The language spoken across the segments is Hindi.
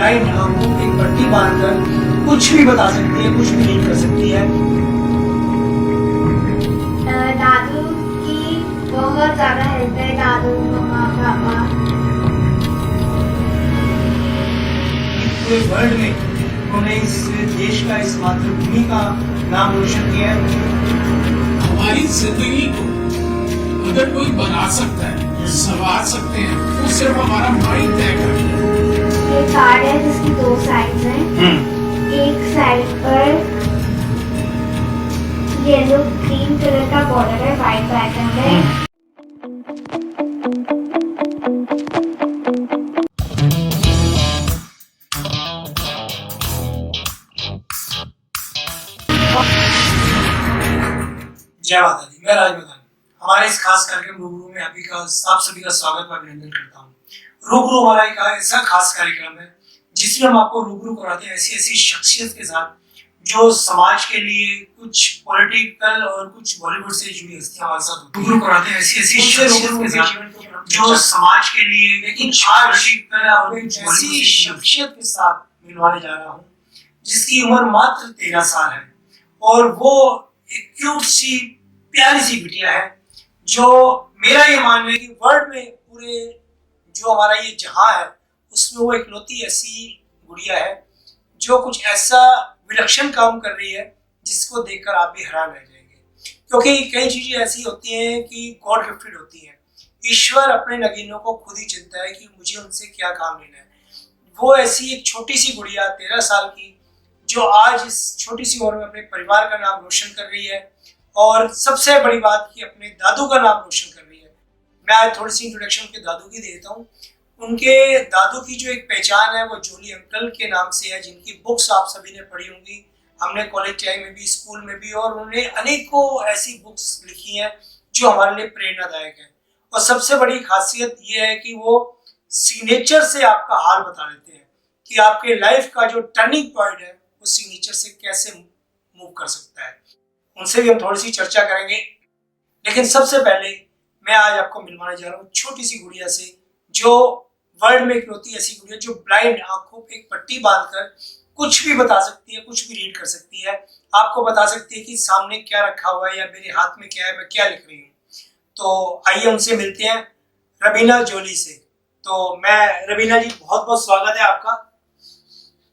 ब्लाइंड आंखों पे एक पट्टी बांधकर कुछ भी बता सकती है, कुछ भी रीड कर सकती है। दादू की बहुत ज्यादा हेल्प है, दादू मम्मा पापा। पूरे वर्ल्ड में उन्होंने इस देश का, इस मातृभूमि का नाम रोशन किया है। हमारी जिंदगी को अगर कोई बना सकता है, संवार सकते हैं, तो सिर्फ हमारा माइंड तय करता है। ये कार्ड है जिसकी दो साइड्स हैं। एक साइड पर येलो ग्रीन कलर का बॉर्डर है, व्हाइट पैटर्न है। जय माता दी, मैं राजमतानी। हमारे इस खास कार्यक्रम रूबरू में आप सभी का स्वागत व अभिनंदन करता हूँ। रूबरू हमारा एक ऐसा खास कार्यक्रम है जिसमें हम आपको रूबरू कराते हैं ऐसी ऐसी शख्सियत के साथ जो समाज के लिए, कुछ पॉलिटिकल और कुछ बॉलीवुड से जुड़ी हस्तियां हमारे साथ रूबरू कराते हैं ऐसी ऐसी शख्सियत के साथ जो समाज के लिए, लेकिन ऐसी शख्सियत के साथ मिलवाने जा रहा हूँ जिसकी उम्र मात्र 13 साल है और वो एक क्यूट सी प्यारी सी बिटिया है जो मेरा ये मानना है कि वर्ल्ड में पूरे जो हमारा ये जहां है उसमें वो इकलौती ऐसी गुड़िया है जो कुछ ऐसा विलक्षण काम कर रही है जिसको देखकर आप भी हैरान रह जाएंगे, क्योंकि कई चीजें ऐसी होती हैं कि गॉड गिफ्टेड होती हैं। ईश्वर अपने नगीनों को खुद ही चिंता है कि मुझे उनसे क्या काम लेना है। वो ऐसी एक छोटी सी गुड़िया 13 साल की जो आज इस छोटी सी उम्र में अपने परिवार का नाम रोशन कर रही है और सबसे बड़ी बात कि अपने दादू का नाम रोशन कर रही है। मैं आज थोड़ी सी इंट्रोडक्शन उनके दादू की देता हूँ। उनके दादू की जो एक पहचान है वो जोली अंकल के नाम से है, जिनकी बुक्स आप सभी ने पढ़ी होंगी। हमने कॉलेज टाइम में भी, स्कूल में भी, और उन्होंने अनेकों ऐसी बुक्स लिखी हैं जो हमारे लिए प्रेरणादायक है। और सबसे बड़ी खासियत ये है कि वो सिग्नेचर से आपका हाल बता देते हैं कि आपके लाइफ का जो टर्निंग पॉइंट है वो सिग्नेचर से कैसे मूव कर सकता है। उनसे भी हम थोड़ी सी चर्चा करेंगे, लेकिन सबसे पहले मैं आज आपको मिलवाने जा रहा हूँ छोटी सी गुड़िया से जो वर्ल्ड में इकलौती ऐसी गुड़िया जो ब्लाइंड आंखों पे एक पट्टी बांधकर कुछ भी बता सकती है, कुछ भी रीड कर सकती है। आपको बता सकती है कि सामने क्या रखा हुआ है या मेरे हाथ में क्या है, मैं क्या लिख रही हूँ। तो आइए उनसे मिलते हैं, रबीना जोली से। तो मैं, रबीना जी, बहुत बहुत स्वागत है आपका।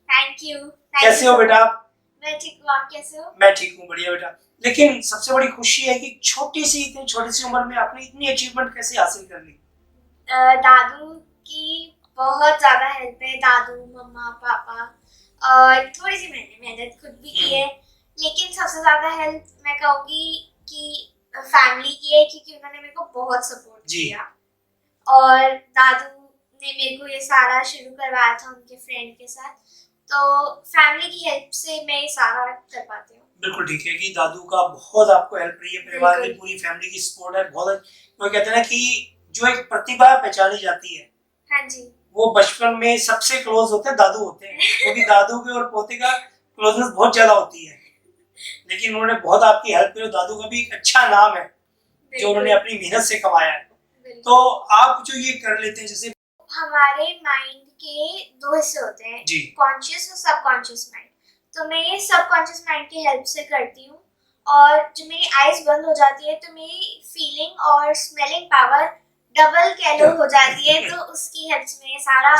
Thank you. कैसे हो बेटा आप? मैं ठीक हूँ, आप कैसे हो? मैं ठीक हूँ, बढ़िया बेटा। लेकिन सबसे बड़ी खुशी है कि इतनी छोटी सी उम्र में आपने इतनी अचीवमेंट कैसे हासिल कर ली? दादू की बहुत ज्यादा हेल्प है, दादू मम्मा पापा, और थोड़ी सी मैंने मेहनत खुद भी की है, लेकिन सबसे ज्यादा हेल्प मैं कहूँगी कि फैमिली की है, क्योंकि उन्होंने मेरे को बहुत सपोर्ट किया। और दादू ने मेरे को ये सारा शुरू करवाया था उनके फ्रेंड के साथ, तो फैमिली की हेल्प से मैं ये सारा कर पाती हूँ। बिल्कुल ठीक है कि दादू का बहुत आपको हेल्प रही है, परिवार की पूरी फैमिली की सपोर्ट है बहुत। वो कहते हैं ना कि जो एक प्रतिभा पहचानी जाती है, हाँ जी, वो बचपन में सबसे क्लोज होते हैं दादू होते हैं, क्योंकि दादू के और पोते का क्लोजनेस बहुत ज्यादा होती है। लेकिन उन्होंने बहुत आपकी हेल्प की। दादू का भी एक अच्छा नाम है जो उन्होंने अपनी मेहनत से कमाया है। तो आप जो ये कर लेते हैं, जैसे हमारे माइंड के दो हिस्से होते हैं, कॉन्शियस और सबकॉन्शियस माइंड। तो मैं ये सबकॉन्शियस माइंड की हेल्प से करती हूँ, और जो मेरी आईज बंद हो जाती है तो मेरी फीलिंग और स्मेलिंग पावर डबल कह लो हो जाती है, तो उसकी हेल्प से मैं ये सारा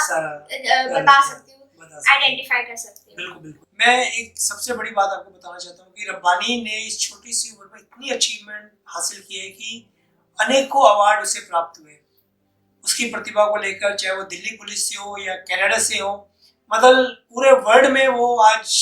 बता सकती हूँ, आइडेंटिफाई कर सकती हूँ। बिल्कुल बिल्कुल। मैं एक सबसे बड़ी बात आपको बताना चाहता हूँ कि रब्बानी ने इस छोटी सी उम्र में इतनी अचीवमेंट हासिल की है कि अनेकों अवार्ड उसे प्राप्त हुए उसकी प्रतिभा को लेकर, चाहे वो दिल्ली पुलिस से हो या कनाडा से हो। मतलब पूरे वर्ल्ड में वो आज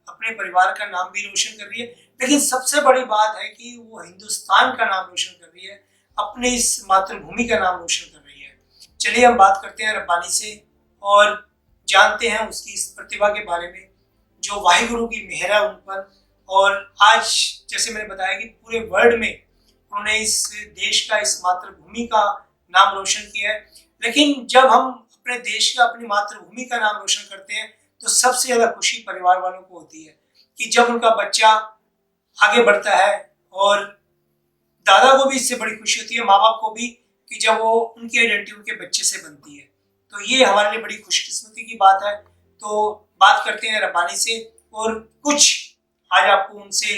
अपने परिवार का नाम भी रोशन कर रही है, लेकिन सबसे बड़ी बात है कि वो हिंदुस्तान का नाम रोशन कर रही है, अपने इस मातृभूमि का नाम रोशन कर रही है। चलिए हम बात करते हैं रब्बानी से और जानते हैं उसकी इस प्रतिभा के बारे में, जो वाहिगुरु की मेहर है उन पर। और आज जैसे मैंने बताया कि पूरे वर्ल्ड में उन्होंने इस देश का, इस मातृभूमि का नाम रोशन किया है। लेकिन जब हम अपने देश का, अपनी मातृभूमि का नाम रोशन करते हैं तो सबसे ज्यादा खुशी परिवार वालों को होती है कि जब उनका बच्चा आगे बढ़ता है, और दादा को भी इससे बड़ी खुशी होती है, माँ बाप को भी, कि जब वो उनकी आइडेंटिटी उनके बच्चे से बनती है। तो ये हमारे लिए बड़ी खुशकिस्मती की बात है। तो बात करते हैं रब्बानी से और कुछ आज आपको उनसे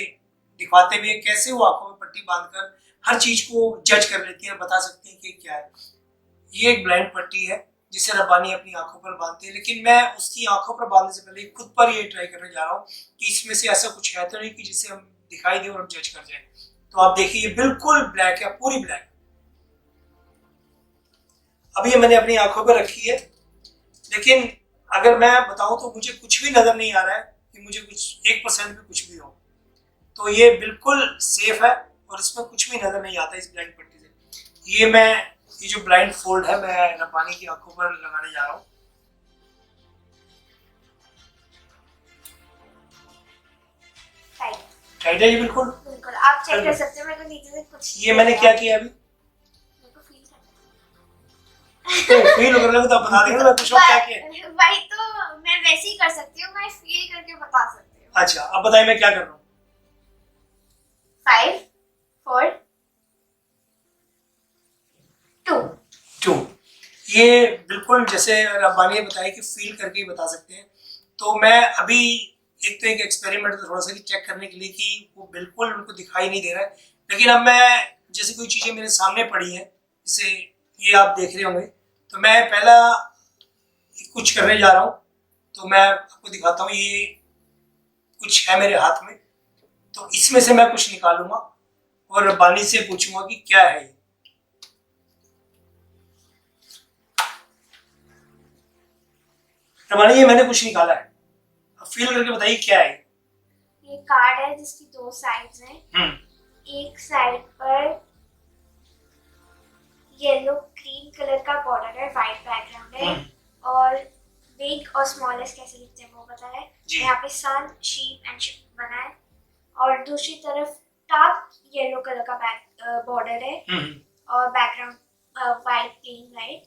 दिखवाते हुए कैसे वो आंखों में पट्टी बांधकर हर चीज को जज कर लेती है, बता सकती है कि क्या है। ये एक ब्लाइंड पट्टी है जिसे रब्बानी अपनी आंखों पर बांधते हैं, लेकिन मैं उसकी आंखों पर बांधने से पहले खुद पर ये ट्राई करने जा रहा हूँ कि इसमें से ऐसा कुछ है तो नहीं कि जिसे हम दिखाई दे और हम जज कर जाए। तो आप देखिए ये बिल्कुल ब्लैक है, पूरी ब्लैक। अब ये मैंने अपनी आंखों पर रखी है, लेकिन अगर मैं बताऊं तो मुझे कुछ भी नजर नहीं आ रहा है कि मुझे कुछ 1% भी कुछ भी हो। तो ये बिल्कुल सेफ है और इसमें कुछ भी नजर नहीं आता इस ब्लाइंड पट्टी से। ये जो ब्लाइंड फोल्ड है मैं रब्बानी की आंखों पर लगाने जा रहा हूँ। टाइट है ये बिल्कुल। बिल्कुल आप चेक कर सकते हो, मेरे को नीचे से कुछ ये मैंने क्या किया अभी? मेरे को फील करना फील कर रहे हो तो आप बता देंगे, मैं पूछ रहा हूँ क्या किया। भाई तो मैं वैसे ही कर सकती हूँ, मैं फील करके बता सकती हूँ। अच्छा अब बताइए मैं क्या कर रहा हूँ। 5 4 2 2 ये बिल्कुल जैसे रब्बानी ने बताया कि फील करके ही बता सकते हैं। तो मैं अभी एक एक्सपेरिमेंट थोड़ा सा चेक करने के लिए कि वो बिल्कुल उनको दिखाई नहीं दे रहा है, लेकिन अब मैं जैसे कोई चीज़ें मेरे सामने पड़ी हैं जैसे ये आप देख रहे होंगे, तो मैं पहला कुछ करने जा रहा हूँ। तो मैं आपको दिखाता हूँ, ये कुछ है मेरे हाथ में, तो इसमें से मैं कुछ निकालूंगा और रब्बानी से पूछूंगा कि क्या है ये। रब्बानी ये मैंने कुछ निकाला है, अब फील करके बताइए क्या है। ये कार्ड है जिसकी 2 साइड्स हैं। एक साइड पर येलो ग्रीन कलर का बॉर्डर है, वाइट बैकग्राउंड है और बिग और स्मॉलेस्ट कैसे लिखते हैं वो पता है। यहाँ पे सन शीप एंड शिप बना है और दूसरी तरफ डार्क येलो कलर का बैक बॉर्डर है और बैकग्राउंड वाइट प्लेन वाइट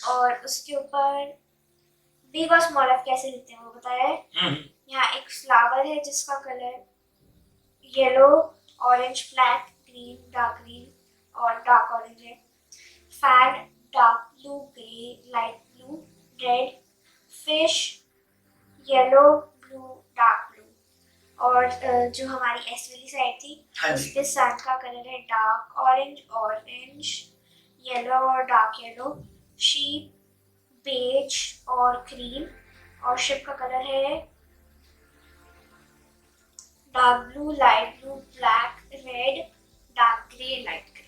और उसके ऊपर बिग और स्मॉल एफ कैसे लिखते हैं वो बताया है। यहाँ एक फ्लावर है जिसका colour yellow orange black green dark green और डार्क ऑरेंज है। Fan dark blue grey light blue red fish yellow blue dark blue और जो हमारी एस वाली साइड थी उसके सन का कलर है डार्क ऑरेंज ऑरेंज येलो और डार्क येलो। शीप बेज और क्रीम और शिप का कलर है dark blue light blue black red dark grey light grey.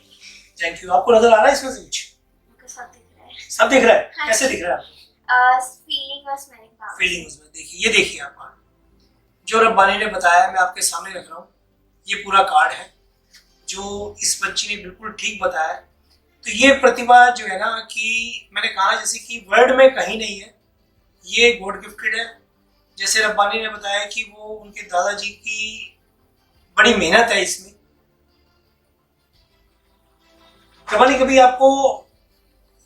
Thank you. आपको नजर आ रहा है इसमें से कुछ? मेरे को सब दिख रहा है। सब दिख रहा है? हाँ, कैसे दिख रहा है आपको? फीलिंग और स्मेलिंग पावर। फीलिंग उसमें देखिए, ये देखिए आप जो रब्बानी ने बताया मैं आपके सामने रख रहा हूँ। ये पूरा कार्ड है जो इस बच्ची ने बिल्कुल ठीक बताया। तो ये प्रतिभा जो है ना कि मैंने कहा जैसे कि वर्ल्ड में कहीं नहीं है, ये गॉड गिफ्टेड है। जैसे रब्बानी ने बताया कि वो उनके दादाजी की बड़ी मेहनत है इसमें। रब्बानी कभी आपको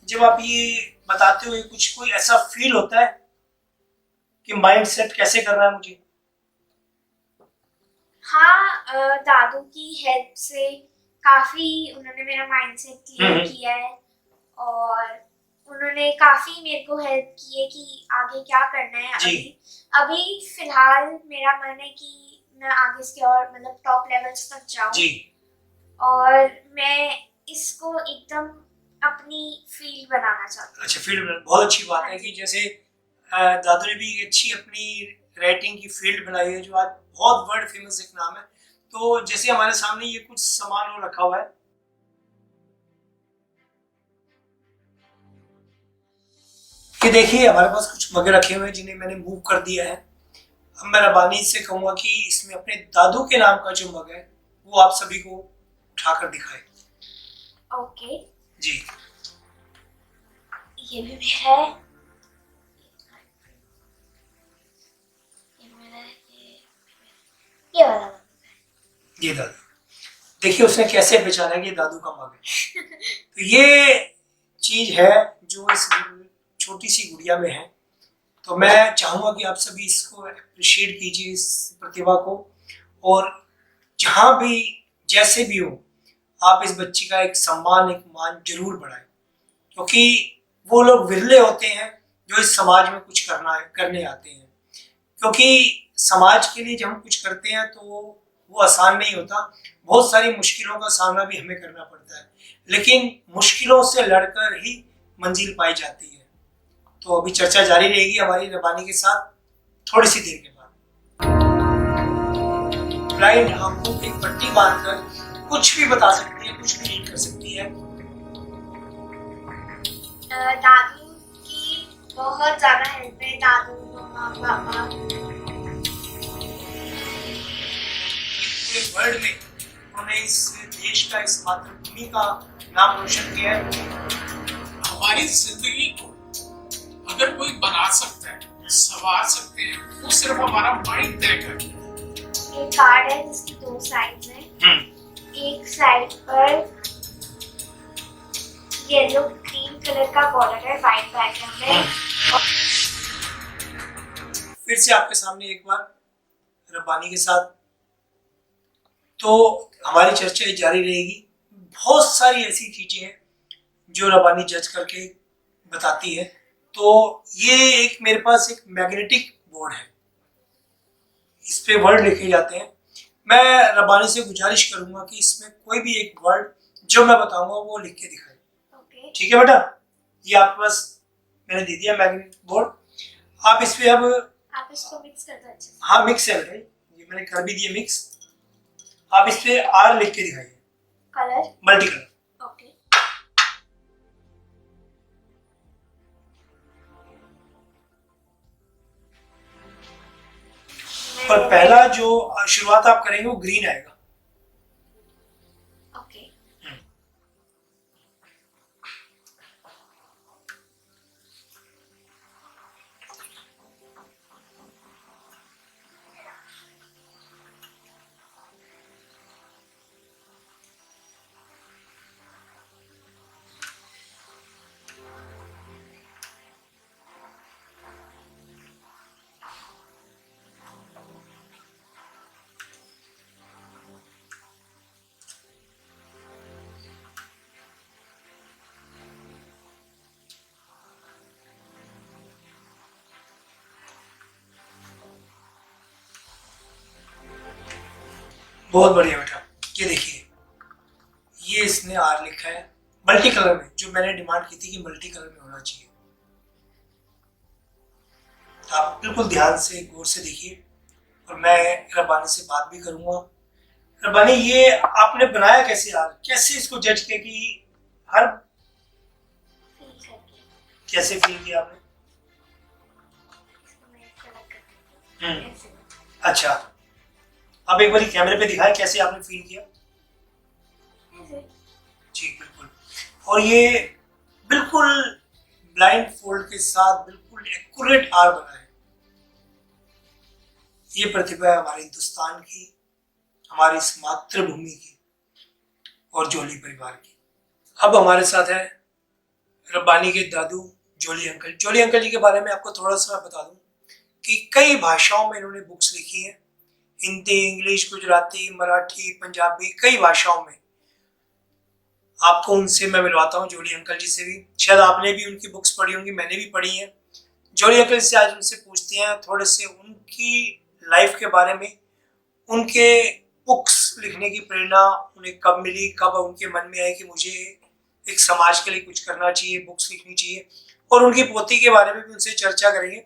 जब आप ये बताते हो कुछ कोई ऐसा फील होता है कि माइंड सेट कैसे करना है मुझे? हाँ, दादू की हेल्प से काफी उन्होंने मेरा माइंडसेट क्लियर किया है और उन्होंने काफी मेरे को हेल्प की है कि आगे क्या करना है। अभी फिलहाल मेरा मन है कि मैं आगे इसके और मतलब टॉप लेवल्स तक जाऊं और मैं इसको एकदम अपनी फील्ड बनाना चाहती हूँ। अच्छा, फील्ड बहुत अच्छी बात है कि जैसे दादू ने भी अच्छी अपनी राइटिंग की फील्ड बनाई है जो आज बहुत वर्ल्ड फेमस एक नाम है। तो जैसे हमारे सामने ये कुछ सामान और रखा हुआ है, कि देखिए हमारे पास कुछ मगे रखे हुए हैं जिन्हें मैंने मूव कर दिया है। अब मैं रब्बानी से कहूंगा कि इसमें अपने दादू के नाम का जो मग है वो आप सभी को उठाकर दिखाए। ओके जी, ये भी है, ये वाला ये दादू देखिए उसने कैसे पहचाना कि दादू का मग है। तो ये चीज है जो इस छोटी सी गुड़िया में है। तो मैं चाहूंगा कि आप सभी इसको अप्रिशिएट कीजिए, इस प्रतिभा को, और जहां भी जैसे भी हो आप इस बच्ची का एक सम्मान एक मान जरूर बढ़ाएं, क्योंकि वो लोग विरले होते हैं जो इस समाज में कुछ करने आते हैं। क्योंकि समाज के लिए जब हम कुछ करते हैं तो वो आसान नहीं होता, बहुत सारी मुश्किलों का सामना भी हमें करना पड़ता है, लेकिन मुश्किलों से लड़कर ही मंजिल पाई जाती है। तो अभी चर्चा जारी रहेगी हमारी रबानी के साथ थोड़ी सी देर के बाद। ब्लाइंड आंखों की पट्टी बांधकर कुछ भी बता सकती है, कुछ भी रीड कर सकती है। दादू की बहुत ज्यादा हेल्प है, दादू मम्मा पापा। पूरे वर्ल्ड में उन्होंने इस देश का, इस मातृभूमि का नाम रोशन किया है। हमारी जिंदगी को अगर कोई बना सकता है, संवार सकते हैं, वो सिर्फ हमारा माइंड तय करता है। एक कार्ड है जिसकी 2 साइड्स हैं। एक साइड पर येलो ग्रीन कलर का बॉर्डर है, व्हाइट बैकग्राउंड है। फिर से आपके सामने एक बार रब्बानी के साथ। तो हमारी चर्चा जारी रहेगी। बहुत सारी ऐसी चीजें हैं जो रब्बानी जज करके बताती है। तो ये एक मेरे पास एक मैग्नेटिक बोर्ड है, इस पे वर्ड लिखे जाते हैं। मैं रब्बानी से गुजारिश करूंगा कि इसमें कोई भी एक वर्ड जो मैं बताऊंगा वो लिख के दिखाए। ठीक है बेटा, ये आपके पास मैंने दे दिया मैग्नेटिक बोर्ड। आप इस पे अब आप इसको मिक्स कर दो अच्छे से। हाँ मिक्स है बेटा, ये मैंने कर भी दिया मिक्स। आप इस पे आर लिख के दिखाइए, कलर मल्टी कलर। ओके। और पहला जो शुरुआत आप करेंगे वो ग्रीन आएगा। ओके। बहुत बढ़िया बेटा, ये देखिए ये इसने आर लिखा है मल्टी कलर में, जो मैंने डिमांड की थी कि मल्टी कलर में होना चाहिए। तो आप बिल्कुल ध्यान से गौर से देखिए और मैं रब्बानी से बात भी करूंगा। रब्बानी, ये आपने बनाया कैसे यार, कैसे इसको जज किया कि हर कैसे फील किया आपने? अच्छा, अब एक बार कैमरे पे दिखाएं कैसे आपने फील किया। जी बिल्कुल। और ये बिल्कुल ब्लाइंड फोल्ड के साथ बिल्कुल एक्यूरेट आर बना है। ये प्रतिभा है हमारे हिंदुस्तान की, हमारी इस मातृभूमि की और जोली परिवार की। अब हमारे साथ है रब्बानी के दादू जोली अंकल। जोली अंकल जी के बारे में आपको थोड़ा सा बता दूं कि कई भाषाओं में इन्होंने बुक्स लिखी हैं, हिंदी, इंग्लिश, गुजराती, मराठी, पंजाबी, कई भाषाओं में। आपको उनसे मैं मिलवाता हूँ, जोली अंकल जी से भी। शायद आपने भी उनकी बुक्स पढ़ी होंगी, मैंने भी पढ़ी हैं। जोली अंकल से आज उनसे पूछते हैं थोड़े से उनकी लाइफ के बारे में, उनके बुक्स लिखने की प्रेरणा उन्हें कब मिली, कब उनके मन में आई कि मुझे एक समाज के लिए कुछ करना चाहिए, बुक्स लिखनी चाहिए। और उनकी पोती के बारे में भी उनसे चर्चा करेंगे।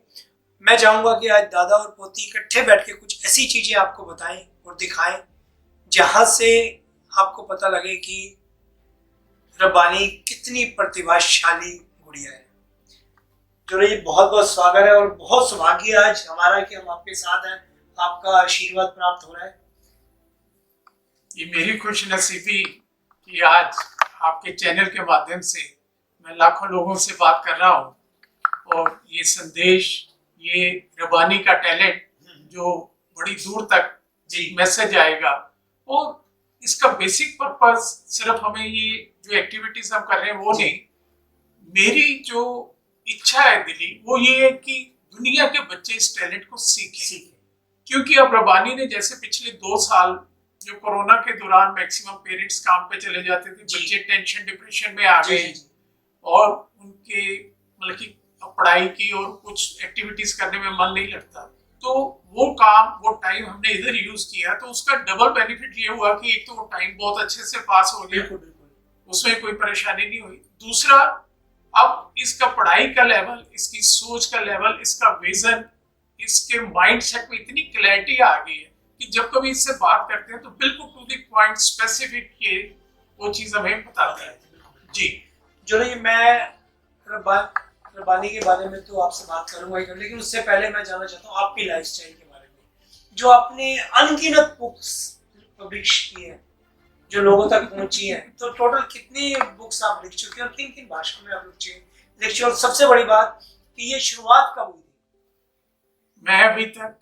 मैं चाहूँगा कि आज दादा और पोती इकट्ठे बैठ के कुछ ऐसी चीज़ें आपको बताएं और दिखाएं जहाँ से आपको पता लगे कि रब्बानी कितनी प्रतिभाशाली गुड़िया है। जो जी बहुत बहुत स्वागत है और बहुत सौभाग्य आज हमारा कि हम आपके साथ हैं, आपका आशीर्वाद प्राप्त हो रहा है। ये मेरी खुश नसीबी कि आज आपके चैनल के माध्यम से मैं लाखों लोगों से बात कर रहा हूँ और ये संदेश, ये रब्बानी का टैलेंट जो बड़ी दूर तक मैसेज आएगा। और इसका बेसिक पर्पस सिर्फ हमें ये जो एक्टिविटीज हम कर रहे हैं वो नहीं, मेरी जो इच्छा है दिली वो ये है कि दुनिया के बच्चे इस टैलेंट को सीखें। क्योंकि अब रब्बानी ने जैसे पिछले 2 साल जो कोरोना के दौरान मैक्सिमम पेरेंट्स काम पे चले जाते थे, बच्चे टेंशन डिप्रेशन में आ गए और उनके मतलब कि पढ़ाई की और कुछ एक्टिविटीज करने में मन नहीं लगता, तो वो काम वो टाइम हमने इधर यूज किया, तो उसका डबल बेनिफिट ये हुआ कि एक तो वो टाइम बहुत अच्छे से पास हो गया, बिल्कुल बिल्कुल। उसमें कोई परेशानी नहीं हुई। दूसरा, अब इसका पढ़ाई का लेवल, इसकी सोच का लेवल, इसका विजन, इसके माइंड सेट में इतनी क्लैरिटी आ गई है कि जब कभी इससे बात करते हैं तो बिल्कुल टू द पॉइंट स्पेसिफिक ये वो चीज हमें बताता है। जी जो नहीं, मैं रब्बानी के बारे में तो आपसे बात करूंगा ही, लेकिन उससे पहले मैं जानना चाहता हूँ आपकी लाइफस्टाइल के बारे में। जो आपने अनगिनत बुक्स पब्लिश की है, जो लोगों तक पहुंची है, तो टोटल कितनी बुक्स आप लिख चुके हैं और किन किन भाषाओं में आप लिख चुके? और सबसे बड़ी बात कि ये शुरुआत कब हुई थी? मैं अभी तक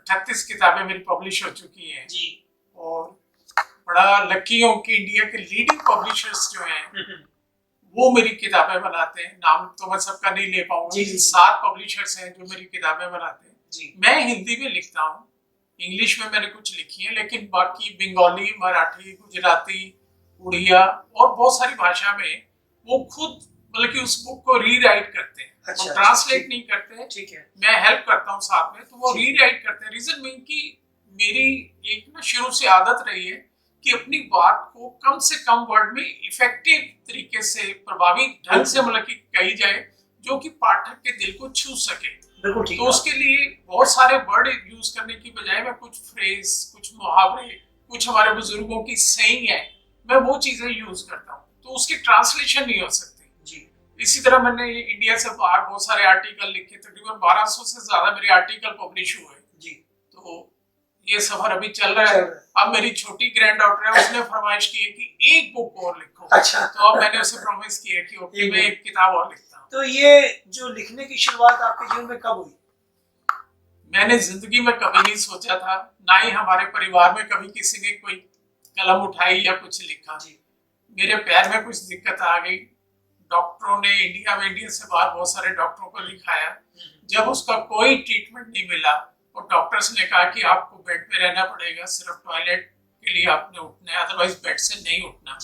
38 किताबें मेरी पब्लिश हो चुकी हैं जी। और बड़ा लकी हूँ कि इंडिया के लीडिंग पब्लिशर्स जो हैं वो मेरी किताबें बनाते हैं। नाम तो मैं सबका नहीं ले पाऊंगा, 7 पब्लिशर्स हैं जो मेरी किताबें बनाते हैं। जी। मैं हिंदी में लिखता हूँ, इंग्लिश में मैंने कुछ लिखी है, लेकिन बाकी बंगाली, मराठी, गुजराती, उड़िया और बहुत सारी भाषा में वो खुद मतलब कि उस बुक को रीराइट करते हैं। अच्छा, वो ट्रांसलेट नहीं करते हैं, ठीक है। मैं हेल्प करता हूँ साथ में, तो वो रीराइट करते हैं। रीजन मीन कि मेरी एक ना शुरू से आदत रही है कि अपनी बात को कम से कम वर्ड में इफेक्टिव तरीके से, प्रभावी ढंग से मतलब कि कही जाए, जो कि पाठक के दिल को छू सके। बिल्कुल ठीक। तो उसके लिए बहुत सारे वर्ड यूज करने की बजाय मैं कुछ फ्रेज, कुछ मुहावरे, कुछ हमारे बुजुर्गों की सेइंग है, मैं वो चीजें यूज करता हूँ, तो उसकी ट्रांसलेशन नहीं हो सकती। जी। इसी तरह मैंने इंडिया से बाहर बहुत सारे आर्टिकल लिखे, तकरीबन 1200 से ज्यादा मेरे आर्टिकल पब्लिश हुए। जी। तो ये सफर अभी चल रहा है। अब मेरी छोटी ग्रैंड डॉटर है, उसने फरमाइश की है कि एक बुक और लिखो। अच्छा। तो अब मैंने उसे प्रॉमिस किया कि ओके मैं एक किताब और लिखता हूँ। तो ये जो लिखने की शुरुआत आपके जीवन में कब हुई? मैंने जिंदगी में कभी नहीं सोचा था, ना ही हमारे परिवार में कभी किसी ने कोई कलम उठाई या कुछ लिखा। मेरे पैर में कुछ दिक्कत आ गई, डॉक्टरों ने इंडिया से बाहर बहुत सारे डॉक्टरों को दिखाया, जब उसका कोई ट्रीटमेंट नहीं मिला और डॉक्टर्स ने कहा कि आपको बेड पे रहना पड़ेगा, सिर्फ टॉयलेट के लिए आपने उठना है, अदरवाइज बेड से नहीं उठना।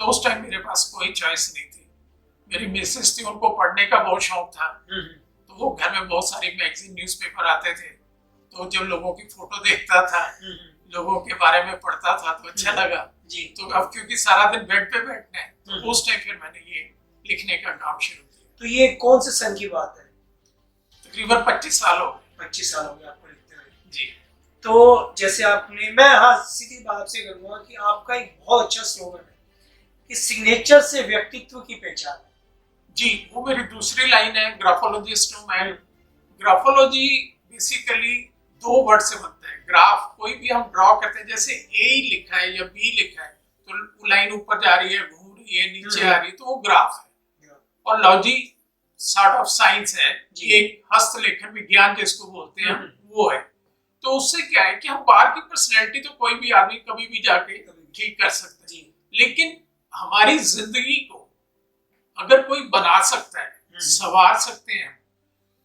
तो उस टाइम मेरे पास कोई चॉइस नहीं थी। मेरी मिसेस थी, उनको पढ़ने का बहुत शौक था, तो वो घर में बहुत सारी मैगजीन, न्यूज़पेपर आते थे, तो जब लोगों की फोटो देखता था, लोगों के बारे में पढ़ता था, तो अच्छा लगा। तो अब क्योंकि सारा दिन बेड पे बैठना है, तो उस टाइम फिर मैंने ये लिखने का काम शुरू किया। तो ये कौन से सन की बात है? तकरीबन 25 साल हो गए। 25 साल हो गए आपको लिखते हुए। जी। तो जैसे आपने, मैं हाँ सीधी बात आपसे करूंगा कि आपका एक बहुत अच्छा स्लोगन है कि सिग्नेचर से व्यक्तित्व की पहचान। जी, वो मेरी दूसरी लाइन है, ग्राफोलॉजिस्ट हूँ मैं। ग्राफोलॉजी बेसिकली 2 वर्ड से बनता है। ग्राफ, कोई भी हम ड्रॉ करते हैं, जैसे ए लिखा है या बी लिखा है, तो लाइन ऊपर जा रही है, घूम रही है, नीचे आ रही है, तो वो ग्राफ है। और लॉजी सॉर्ट ऑफ साइंस है, एक हस्तलेखन विज्ञान जिसको बोलते हैं, वो है। तो उससे क्या है कि हम बाहर की पर्सनैलिटी तो कोई भी आदमी कभी भी जाके ठीक कर सकते हैं, लेकिन हमारी जिंदगी को अगर कोई बना सकता है, संवार सकते हैं,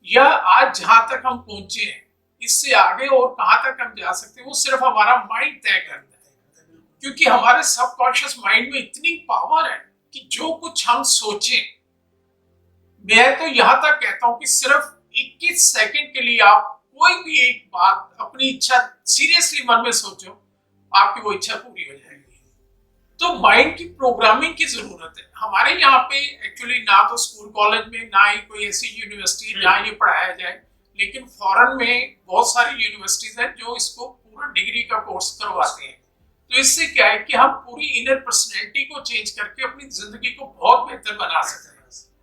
या आज जहां तक हम पहुंचे हैं इससे आगे और कहां तक हम जा सकते हैं, वो सिर्फ हमारा माइंड तय करता है। क्योंकि हमारे सबकॉन्शियस माइंड में इतनी पावर है कि जो कुछ हम सोचें, मैं तो यहां तक कहता हूं कि सिर्फ 21 सेकंड के लिए आप कोई भी एक बात, अपनी इच्छा सीरियसली मन में सोचो, आपकी वो इच्छा पूरी हो जाएगी। तो माइंड की प्रोग्रामिंग की जरूरत है। हमारे यहाँ पे एक्चुअली ना तो स्कूल कॉलेज में, ना ही कोई ऐसी यूनिवर्सिटी जहाँ ये पढ़ाया जाए, लेकिन फॉरेन में बहुत सारी यूनिवर्सिटीज हैं जो इसको पूरा डिग्री का कोर्स करवाते हैं। तो इससे क्या है कि हम पूरी इनर पर्सनैलिटी को चेंज करके अपनी जिंदगी को बहुत बेहतर बना सकते हैं।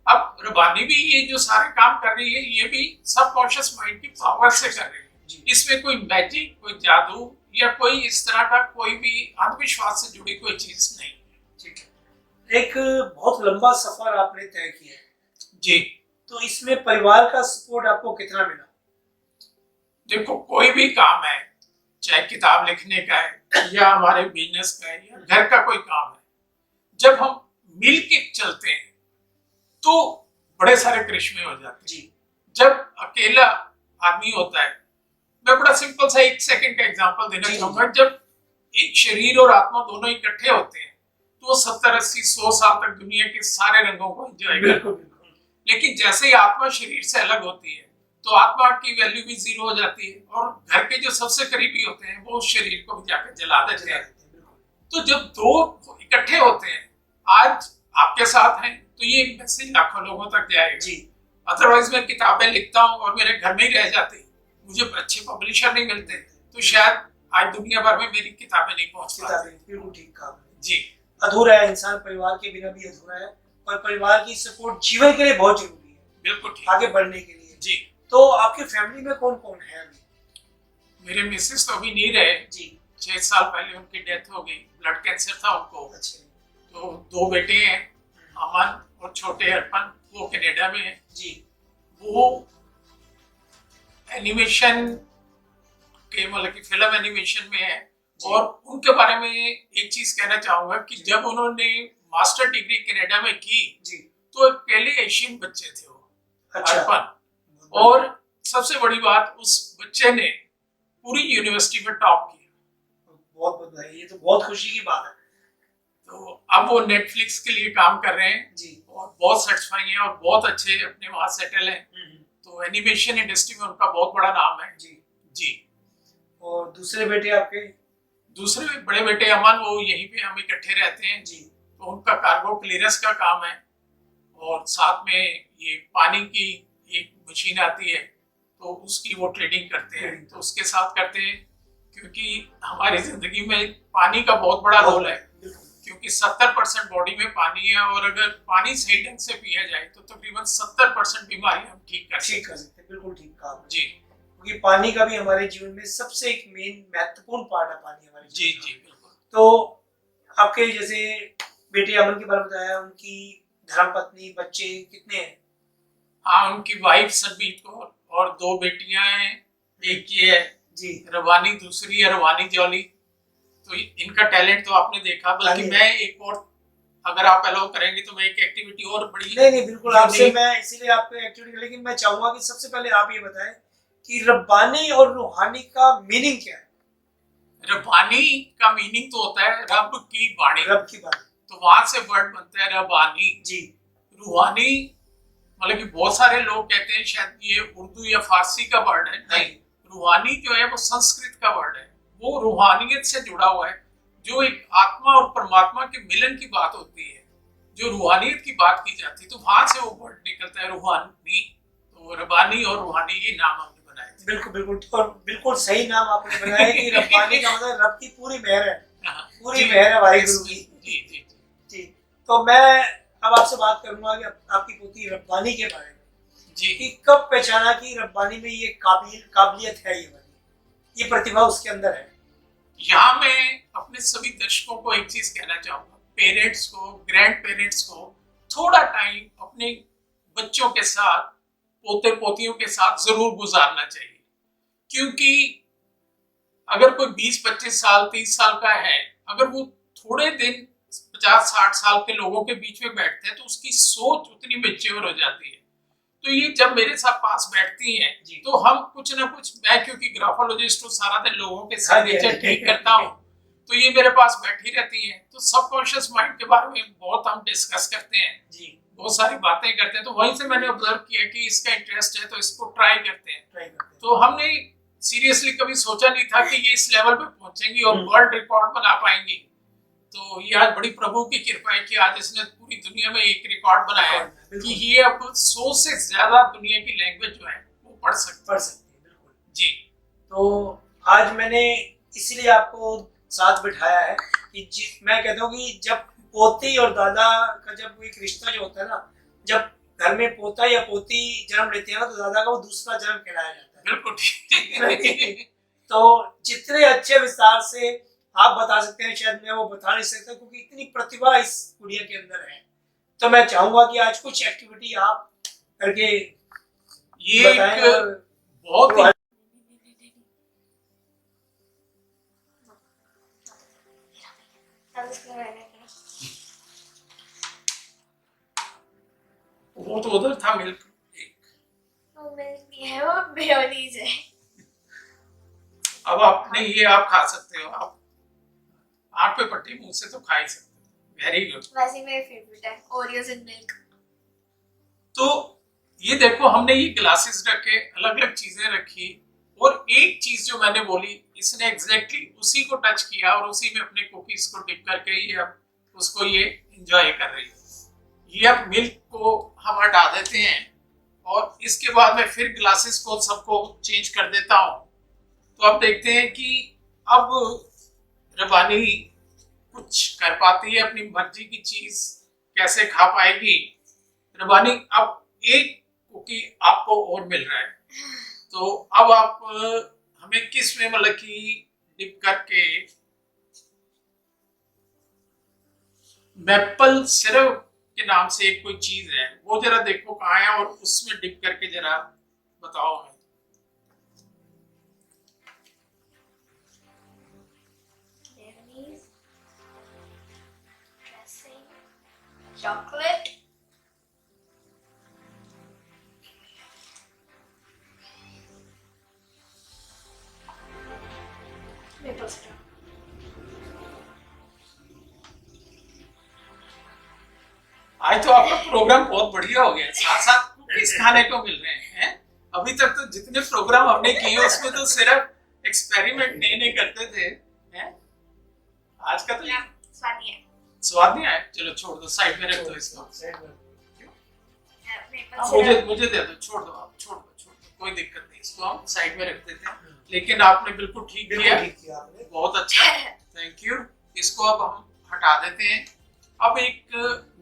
अब रबानी भी ये जो सारे काम कर रही है, ये भी सबकॉन्शियस माइंड की पावर से कर रही है। इसमें कोई मैजिक, कोई जादू या कोई इस तरह का कोई भी अंधविश्वास से जुड़ी कोई चीज नहीं है। ठीक है। एक बहुत लंबा सफर आपने तय किया है जी। तो इसमें परिवार का सपोर्ट आपको कितना मिला? देखो, कोई भी काम है, चाहे किताब लिखने का है या हमारे बिजनेस का है या घर का कोई काम है, जब हम मिल के चलते हैं तो बड़े सारे करिश्मे हो जाते हैं। जब अकेला आदमी होता है, मैं बड़ा सिंपल सा 1 सेकंड का एग्जांपल देना चाहूंगा, जब एक शरीर और आत्मा दोनों इकट्ठे होते हैं तो वो 70, 80, 100 साल तक दुनिया के सारे रंगों को एंजॉय करते हैं। लेकिन जैसे ही आत्मा शरीर से अलग होती है तो आत्मा की वैल्यू भी जीरो हो जाती है, और घर के जो सबसे करीबी होते हैं वो उस शरीर को भी जाकर जला देते हैं। तो जब दो इकट्ठे होते हैं, आज आपके साथ हैं, तो ये मैसेज लाखों लोगों तक जाएगा जी। अदरवाइज मैं किताबें लिखता हूँ और मेरे घर में ही रह जाती, मुझे अच्छे पब्लिशर नहीं मिलते, तो शायद आज दुनिया भर में मेरी किताबें नहीं पहुंच पाती। बिल्कुल ठीक कहा आपने। जी, अधूरा है इंसान, परिवार के बिना भी अधूरा है, और परिवार की सपोर्ट जीवन के लिए बहुत जरूरी है, बिल्कुल ठीक। आगे बढ़ने के लिए। जी, तो आपकी फैमिली में कौन कौन है अभी? मेरे मिसेस तो अभी नहीं रहे जी। 6 साल पहले उनकी डेथ हो गई, ब्लड कैंसर था उनको। अच्छा। तो 2 बेटे हैं, अमन और छोटे अर्पण, वो कनाडा में है। जी। वो एनिमेशन के मतलब कि फिल्म एनिमेशन में है। और उनके बारे में एक चीज कहना चाहूंगा कि जब उन्होंने मास्टर डिग्री कनाडा में की जी। तो एक पहले एशियन बच्चे थे वो, अच्छा। अर्पण। और सबसे बड़ी बात, उस बच्चे ने पूरी यूनिवर्सिटी में टॉप किया। बहुत बहुत बधाई, ये तो बहुत खुशी की बात है। तो अब वो नेटफ्लिक्स के लिए काम कर रहे हैं जी। और बहुत सेटिस्फाई हैं और बहुत अच्छे अपने वहां सेटल हैं। तो एनिमेशन इंडस्ट्री में उनका बहुत बड़ा नाम है। जी। जी। और दूसरे बेटे आपके? दूसरे बड़े बेटे अमन, वो यहीं पे हम इकट्ठे रहते हैं। जी। तो उनका कार्गो क्लियरेंस का काम है, और साथ में ये पानी की एक मशीन आती है तो उसकी वो ट्रेडिंग करते हैं, तो उसके साथ करते हैं। क्योंकि हमारी जिंदगी में पानी का बहुत बड़ा रोल है, क्योंकि 70% बॉडी में पानी है, और अगर पानी सही ढंग से पिया जाए तो तकरीबन 70% बीमारी हम ठीक कर सकते हैं। बिल्कुल ठीक कहा आपने। जी। क्योंकि पानी का भी हमारे जीवन में सबसे एक मेन महत्वपूर्ण पार्ट है, पानी हमारे जी जीवन जी का। बिल्कुल। तो आपके जैसे बेटे अमन के बारे में बताया, उनकी धर्मपत्नी, बच्चे कितने हैं? हाँ, उनकी वाइफ सरबीत कौर और 2 बेटियां हैं। एक ये है जी। रवानी, दूसरी है रवानी जौली। तो इनका टैलेंट तो आपने देखा, बल्कि मैं एक और, अगर आप अलाउ करेंगे तो मैं एक एक्टिविटी और बड़ी। नहीं बिल्कुल, आपसे मैं इसीलिए आपको एक्टिविटी, लेकिन मैं चाहूंगा कि सबसे पहले आप ये बताएं कि रब्बानी और रूहानी का मीनिंग क्या है? रब्बानी का मीनिंग तो होता है रब की वाणी, रब की बात। तो वहां से वर्ड बनता है रब्बानी। जी। रूहानी मतलब कि बहुत सारे लोग कहते हैं शायद ये उर्दू या फारसी का वर्ड है, नहीं, रूहानी जो है वो संस्कृत का वर्ड है। वो रूहानियत से जुड़ा हुआ है, जो एक आत्मा और परमात्मा के मिलन की बात होती है, जो रूहानियत की बात की जाती है, तो वहां से वो वर्ड निकलता है रूहानी। तो रब्बानी और रूहानी ये नाम हमने बनाए थे। बिल्कुल बिल्कुल, और बिल्कुल सही नाम आपने बनाया कि रब्बानी का मतलब रब की पूरी मेहर है, पूरी मेहर है वाहिगुरु की। जी जी जी। तो मैं अब आपसे बात करूंगा कि आपकी पोती रब्बानी के बारे में जी। कि कब पहचाना कि रब्बानी में ये काबिलियत है, ये प्रतिभा उसके अंदर है। यहाँ मैं अपने सभी दर्शकों को एक चीज कहना चाहूंगा, पेरेंट्स को, ग्रैंड पेरेंट्स को थोड़ा टाइम अपने बच्चों के साथ, पोते पोतियों के साथ जरूर गुजारना चाहिए। क्योंकि अगर कोई 20-25 साल 30 साल का है, अगर वो थोड़े दिन 50-60 साल के लोगों के बीच में बैठते हैं तो उसकी सोच उतनी मैच्योर हो जाती है। तो ये जब मेरे साथ पास बैठती हैं तो हम कुछ ना कुछ, मैं क्योंकि ग्राफोलॉजिस्ट हूँ, सारा दिन लोगों के सिग्नेचर ठीक करता हूँ, तो ये मेरे पास बैठी रहती हैं। तो सबकॉन्शियस माइंड के बारे में बहुत हम डिस्कस करते हैं जी, बहुत सारी बातें करते हैं। तो वहीं से मैंने ऑब्जर्व किया कि इसका इंटरेस्ट है तो इसको ट्राई करते हैं। तो हमने सीरियसली कभी सोचा नहीं था कि ये इस लेवल पे पहुंचेंगी और वर्ल्ड रिकॉर्ड बना पाएंगी। तो ये आज बड़ी प्रभु की कृपा है कि आज इसने पूरी दुनिया में एक रिकॉर्ड बनाया है कि ये अब 100 से ज्यादा दुनिया की लैंग्वेज जो है वो पढ़ सकती है। बिल्कुल जी। तो आज मैंने इसीलिए आपको साथ बिठाया है कि मैं कहता हूँ कि जब पोती और दादा का जब एक रिश्ता जो होता है ना, जब घर में पोता या पोती जन्म लेते हैं ना, तो दादा का वो दूसरा जन्म कहलाया जाता है। बिल्कुल ठीक। तो जितने अच्छे विस्तार से आप बता सकते हैं, शायद मैं वो बता नहीं सकता क्योंकि इतनी प्रतिभा इस गुड़िया के अंदर है। तो मैं चाहूंगा कि आज कुछ एक्टिविटी आप करके ये एक बहुत ही वो तो उधर था मिल्क, वो मिल्क नहीं है, वो मेयोनीज है। अब आप नहीं, ये आप खा सकते हो, आप आंख पे पट्टी मुंह से तो खा ही सकते हो। Very good. वैसे मेरे फेवरेट है ओरियोज एंड मिल्क। तो ये देखो, हमने ये ग्लासेस रखे, अलग अलग चीजें रखी, और एक चीज जो मैंने बोली, इसने एग्जैक्टली उसी को टच किया और उसी में अपने कुकीज को डिप करके ये अब उसको ये एंजॉय कर रही है। ये अब मिल्क को हम हटा देते हैं और इसके बाद मैं फिर ग्लासेस को सबको चेंज कर देता हूँ। तो अब देखते हैं कि अब रबानी कुछ कर पाती है, अपनी मर्जी की चीज कैसे खा पाएगी। रबानी, अब एक कुकी आपको और मिल रहा है, तो अब आप हमें किस में मतलब कि डिप करके मैपल सिरप के नाम से एक कोई चीज है, वो जरा देखो कहाँ है और उसमें डिप करके जरा बताओ हमें। Chocolate, maple syrup. आज तो आपका प्रोग्राम बहुत बढ़िया हो गया, साथ साथ कुकीज खाने को मिल रहे हैं। अभी तक तो जितने प्रोग्राम हमने किए उसमें तो सिर्फ एक्सपेरिमेंट नए नए करते थे, हैं? आज का तो ये स्वाद नहीं आया। चलो छोड़ दो, साइड में रख दो इसको। मुझे दे दो, छोड़ दो, आप छोड़ दो, कोई दिक्कत नहीं, इसको हम साइड में रख देते हैं। लेकिन आपने बिल्कुल ठीक किया आपने, बहुत अच्छा, थैंक यू। इसको अब हम हटा देते हैं। अब एक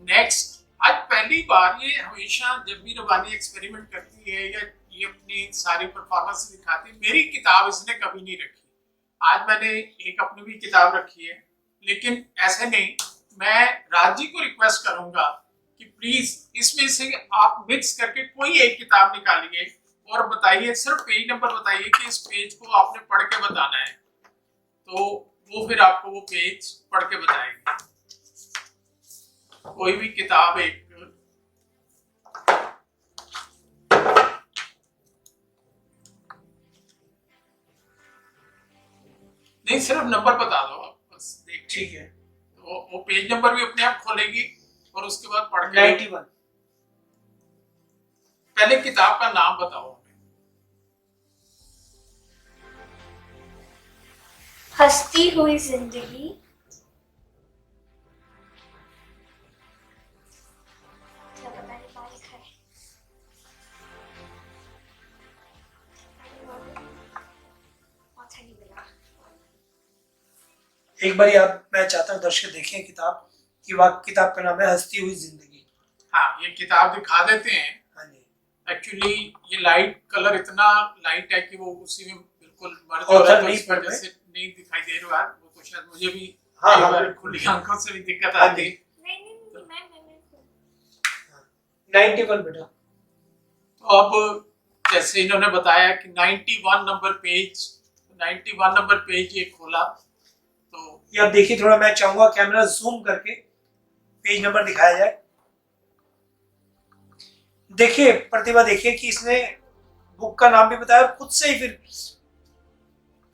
नेक्स्ट, आज पहली बार, ये हमेशा जब भी रबानी एक्सपेरिमेंट करती है या ये अपनी सारी परफॉर्मेंस दिखाती है, मेरी किताब इसने कभी नहीं रखी। आज मैंने एक अपनी भी किताब रखी है, लेकिन ऐसे नहीं। मैं राज जी को रिक्वेस्ट करूंगा कि प्लीज इसमें से आप मिक्स करके कोई एक किताब निकालिए और बताइए, सिर्फ पेज नंबर बताइए कि इस पेज को आपने पढ़ के बताना है, तो वो फिर आपको वो पेज पढ़ के बताएगी। कोई भी किताब एक, नहीं सिर्फ नंबर बता दो आप, बस देख, ठीक है। तो वो पेज नंबर भी अपने आप खोलेगी और उसके बाद पढ़ के 91। पहले किताब का नाम बताओ हमें। हंसती हुई जिंदगी। एक बार आप, मैं चाहता हूँ दर्शक देखें किताब की, किताब का नाम है हंसती हुई जिंदगी। हाँ, ये किताब दिखा देते हैं। हाँ जी, एक्चुअली ये लाइट कलर इतना लाइट है कि वो उसी में बिल्कुल मर्ज और हो रहा है, तो नहीं इस वजह से नहीं दिखाई दे रहा है। वो तो शायद मुझे भी हाँ, कई हाँ, बार खुली आंखों से भी दिक्कत हाँ आती है। नहीं, मैं 91 बेटा। तो अब जैसे इन्होंने बताया कि 91 नंबर पेज ये खोला, तो ये आप देखिए, थोड़ा मैं चाहूंगा कैमरा जूम करके पेज नंबर दिखाया जाए। देखिए प्रतिभा, देखिए कि इसने बुक का नाम भी बताया और खुद से ही फिर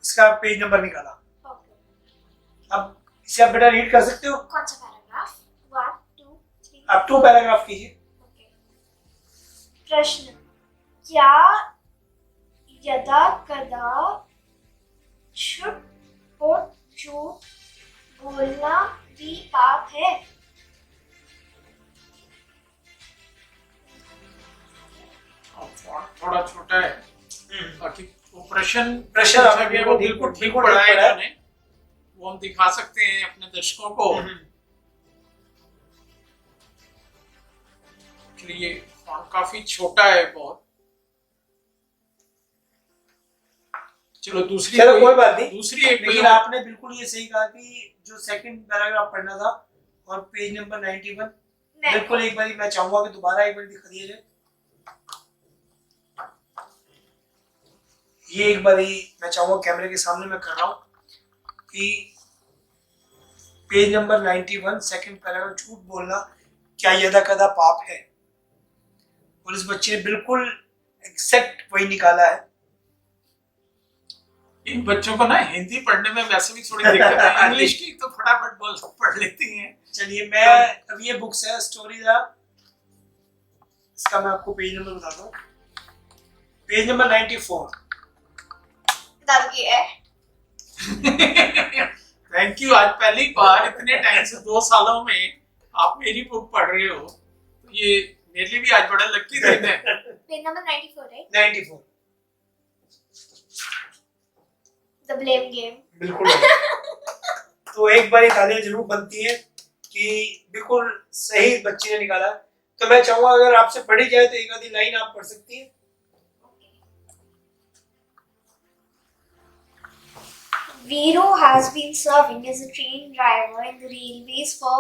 इसका पेज नंबर निकाला। अब इसे आप बेटा रीड कर सकते हो। कौन सा पैराग्राफ? 1 2 3 आप 2 पैराग्राफ कीजिए। प्रश्न, क्या यदा कदा छुप और झूठ बोलना भी पाप है? थोड़ा छोटा है, बाकी वो प्रश्न प्रश्न पूछा आपने गया, वो बिल्कुल ठीक पढ़ा है इन्होंने, वो हम दिखा सकते हैं अपने दर्शकों को। ये काफी छोटा है बहुत। चलो दूसरी, चलो कोई बात नहीं, दूसरी एक, लेकिन आपने बिल्कुल ये सही कहा कि जो सेकंड पैराग्राफ पढ़ना था और पेज नंबर 91, बिल्कुल एक बार मैं चाहूंगा कि दोबारा एक बार दिखा दिया जाए। ये एक बार मैं चाहूंगा कैमरे के सामने मैं कर रहा हूँ कि पेज नंबर 91 सेकंड पैराग्राफ, झूठ बोलना क्या यदा कदा पाप है। और इस बच्चे ने बिल्कुल एग्जैक्ट वही निकाला है। इन बच्चों को ना हिंदी पढ़ने में वैसे भी थोड़ी दिक्कत है, इंग्लिश की तो फटाफट पढ़ लेती हैं। चलिए, मैं अब ये बुक्स है स्टोरी द इसका मैं आपको पेज नंबर बताता हूँ, पेज नंबर 94। दादू की है। Thank you. आज पहली बार इतने टाइम से 2 सालों में आप मेरी बुक पढ़ रहे हो, तो ये मेरे लिए भी आज बड़ा लकी दिन है। Page number 94 right? 94 the blame game. बिल्कुल है। तो एक बार तालियां जरूर बनती है कि बिल्कुल सही बच्चे ने निकाला। तो मैं चाहूंगा अगर आपसे पढ़ी जाए तो एक आधी लाइन आप पढ़ सकती हैं। Viru has been serving as a train driver in the railways for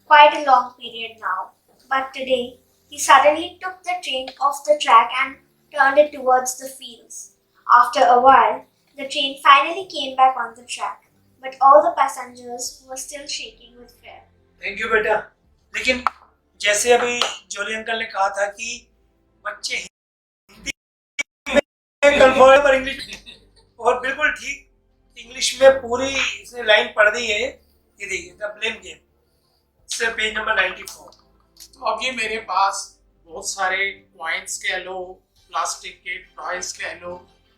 quite a long period now. But today, he suddenly took the train off the track and turned it towards the fields. After a while, the train finally came back on the track, but all the passengers were still shaking with fear. Thank you बेटा। लेकिन जैसे अभी जोली अंकल ने कहा था कि बच्चे हिंदी में कंफर्ट पर इंग्लिश, और बिल्कुल ठीक, इंग्लिश में पूरी इसने लाइन पढ़ दी है। ये देखिए द ब्लेम गेम, सिर्फ पेज नंबर 94। तो अब ये मेरे पास बहुत सारे कॉइन्स कह लो, प्लास्टिक के टॉयज कह लो,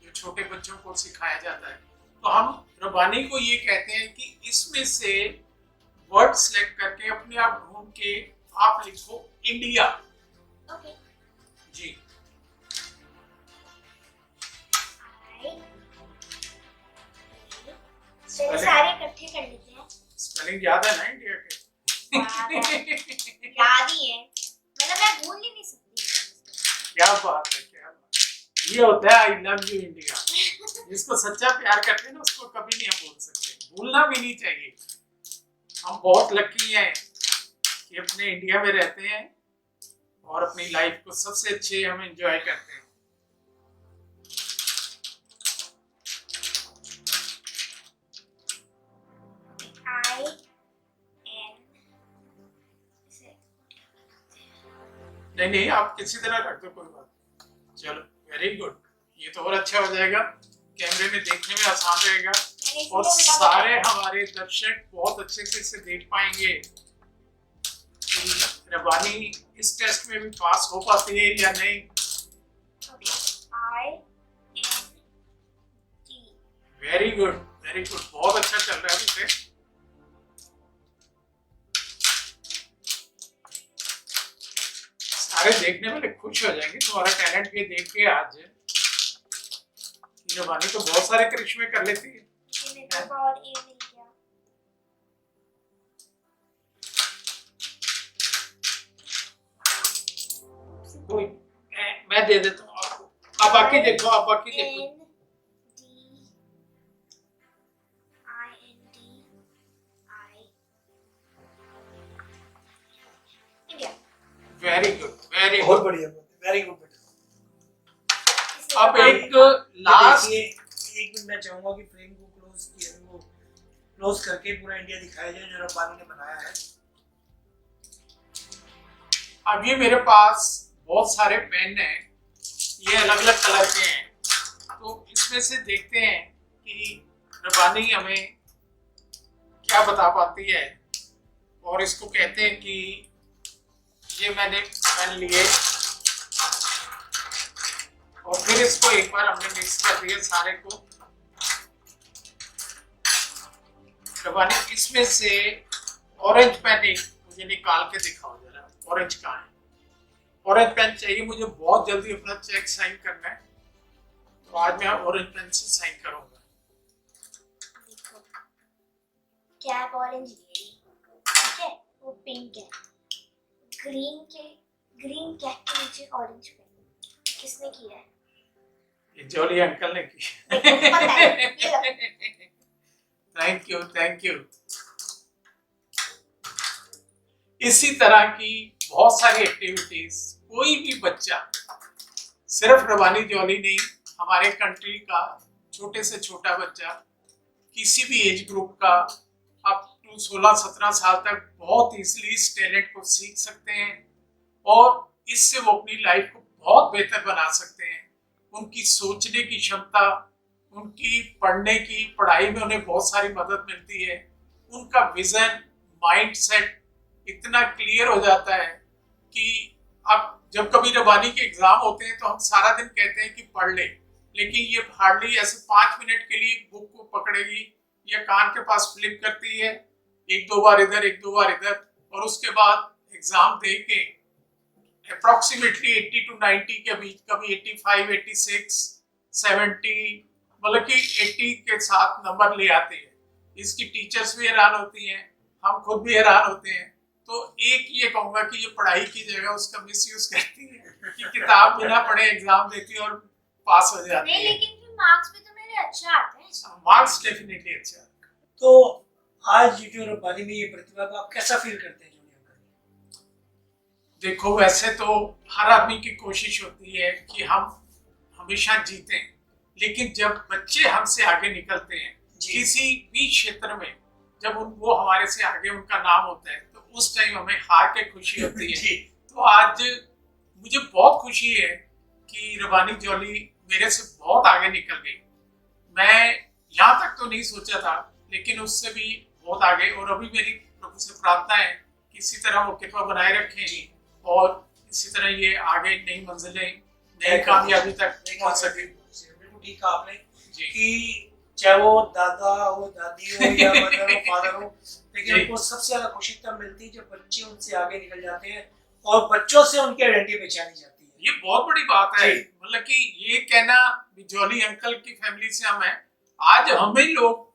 जो छोटे बच्चों को सिखाया जाता है। तो हम रबानी को ये कहते हैं कि इसमें से वर्ड सिलेक्ट करके अपने आप ढूंढ के आप लिखो इंडिया। Okay. जी। चलिए सारे इकट्ठे कर लेते हैं। स्पेलिंग याद है ना इंडिया के? याद ही है, मतलब मैं भूल ही नहीं सकती। क्या बात है, क्या बात है। ये होता है आई लव यू इंडिया। जिसको सच्चा प्यार करते हैं ना उसको कभी नहीं हम भूल सकते, भूलना भी नहीं चाहिए। हम बहुत लकी हैं कि अपने इंडिया में रहते हैं और अपनी लाइफ को सबसे अच्छे हम एंजॉय करते हैं। नहीं नहीं, आप किसी तरह रख दो, कोई बात नहीं। चलो वेरी गुड, ये तो और अच्छा हो जाएगा, कैमरे में देखने में आसान रहेगा और सारे हमारे दर्शक बहुत अच्छे से इसे देख पाएंगे कि रबानी इस टेस्ट में भी पास हो पाती है या नहीं। वेरी गुड, वेरी गुड, बहुत अच्छा चल रहा है इसे। सारे देखने वाले खुश हो जाएंगे तुम्हारा टैलेंट ये देख के। आज रबानी तो बहुत सारे करिश्मे कर लेती है। कोई मैं दे देता हूँ आपको, आप बाकी देखो, आप बाकी देखो। वेरी गुड, वेरी बहुत गुड। बढ़िया, वेरी गुड बेटा। अब एक लास्ट, एक मिनट मैं चाहूंगा कि फ्रेम को क्लोज किया, वो क्लोज करके पूरा इंडिया दिखाया जाए जो रब्बानी ने बनाया है। अब ये मेरे पास बहुत सारे पेन हैं, ये अलग अलग कलर के हैं, तो इसमें से देखते हैं कि रब्बानी हमें क्या बता पाती है। और इसको कहते हैं कि ये मैंने पेन लिए और फिर इसको एक बार हमने मिक्स कर दिया सारे को। रब्बानी इसमें से ऑरेंज पेन एक मुझे निकाल के दिखाओ जरा, ऑरेंज कहाँ है? ऑरेंज पेन चाहिए मुझे, बहुत जल्दी अपना चेक साइन करना है, तो आज मैं ऑरेंज पेन से साइन करूंगा। कैप ऑरेंज लेडी, ठीक है, वो पिंक है, ग्रीन कैप के नीचे ऑरेंज पेन। किसने किया है? ये जोली अंकल ने की। पता है, ये लो। Thank you, thank you. इसी तरह की बहुत सारी एक्टिविटीज, कोई भी बच्चा, सिर्फ रबानी जोली नहीं, हमारे कंट्री का छोटे से छोटा बच्चा, किसी भी एज ग्रुप का अप टू 16-17 साल तक बहुत इजीली इस टैलेंट को सीख सकते हैं और इससे वो अपनी लाइफ को बहुत बेहतर बना सकते हैं। उनकी सोचने की क्षमता, उनकी पढ़ने की पढ़ाई में उन्हें बहुत सारी मदद मिलती है। उनका विजन, माइंड सेट इतना क्लियर हो जाता है कि अब जब कभी रबानी के एग्जाम होते हैं तो हम सारा दिन कहते हैं कि पढ़ ले, लेकिन ये हार्डली ऐसे 5 मिनट के लिए बुक को पकड़ेगी या कान के पास फ्लिप करती है, एक दो बार इधर एक दो बार इधर, और उसके बाद एग्जाम दे के अप्रोक्सीमेटली 80 to 90 के बीच, कभी 85, 86, 70, मतलब कि 80 के साथ नंबर ले आते हैं। इसकी टीचर्स भी हैरान होती हैं, हम खुद भी हैरान होते हैं। तो एक ये कहूंगा कि ये पढ़ाई की जगह उसका मिसयूज करती है कि किताब बिना पढ़े एग्जाम देती है और पास हो जाती नहीं, है। लेकिन फिर मार्क्स भी तो मेरे अच्छे आते हैं। मार्क्स डेफिनेटली अच्छा है। तो आज जो रब्बानी में ये प्रतिभा को आप कैसा फील करते हैं जूनियर अंकल? देखो, वैसे तो हर आदमी की कोशिश होती है कि हम हमेशा जीतें, लेकिन जब बच्चे हमसे आगे निकलते हैं जी। किसी भी क्षेत्र में, जब वो हमारे से आगे उनका नाम होता है, तो उस टाइम हमें हार के खुशी होती है। जी। तो आज मुझे बहुत खुशी है कि रबानी जॉली मेरे से बहुत आगे निकल गई। मैं यहाँ तक तो नहीं सोचा था, लेकिन उससे भी बहुत आगे, और अभी मेरी प्रभु से प्रार्थना है कि इसी तरह वो कृपा बनाए रखें और इसी तरह ये आगे नई मंजिलें, नई कामयाबी तक पहुंच सके। बिल्कुल ठीक कहा आपने जी। कि चाहे वो दादा हो, दादी हो या मदर हो, फादर हो, लेकिन जी। उनको सबसे ज्यादा खुशी तब मिलती है जब बच्चे उनसे आगे निकल जाते हैं और बच्चों से उनकी आइडेंटिटी पहचानी जाती है। ये बहुत बड़ी बात है, जी। मतलब कि ये कहना जॉली अंकल की फैमिली से हम हैं, आज हमें लोग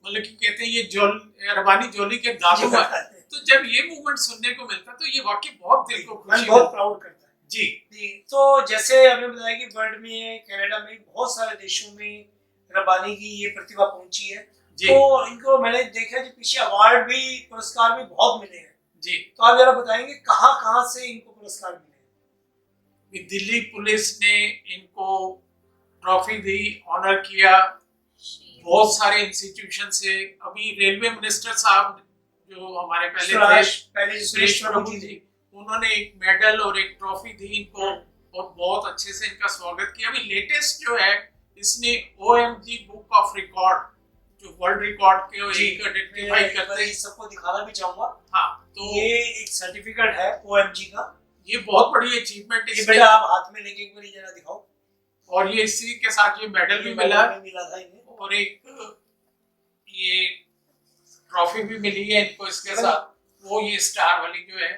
मतलब कि कहते हैं ये रबानी जॉली के दादू हैं। तो जब ये मूवमेंट सुनने को मिलता है तो ये वाकई बहुत दिल को मन खुशी बहुत मिलती प्राउड करता है। है। जी जी, तो जैसे आपने बताया कि वर्ल्ड में, कनाडा में, बहुत सारे देशों में रबानी की ये प्रतिभा पहुंची है। जी तो इनको मैंने देखा कि पीछे अवार्ड भी, पुरस्कार भी बहुत मिले हैं। जी। तो आप जरा बताएंगे कहाँ कहाँ से इनको पुरस्कार मिले हैं? दिल्ली पुलिस ने इनको ट्रॉफी दी, ऑनर किया, बहुत सारे इंस्टीट्यूशन से। अभी रेलवे मिनिस्टर साहब जो हमारे पहले थे, सुरेश प्रभु जी, उन्होंने एक मेडल और एक ट्रॉफी दी इनको और बहुत अच्छे से इनका स्वागत किया। अभी लेटेस्ट जो है, इसने OMG बुक ऑफ रिकॉर्ड, जो वर्ल्ड रिकॉर्ड के एक आइडेंटिफाई करते हैं, सबको दिखाना भी चाहूंगा। हाँ, तो ये एक सर्टिफिकेट है OMG का। ये बहुत बड़ी अचीवमेंट ये बेटा आप हाथ में लेके एक बार जरा दिखाओ। और ये इसी के साथ ये मेडल भी मिला था इन्हें। और एक ये ट्रॉफी भी मिली है इनको इसके साथ। वो ये स्टार वाली जो है,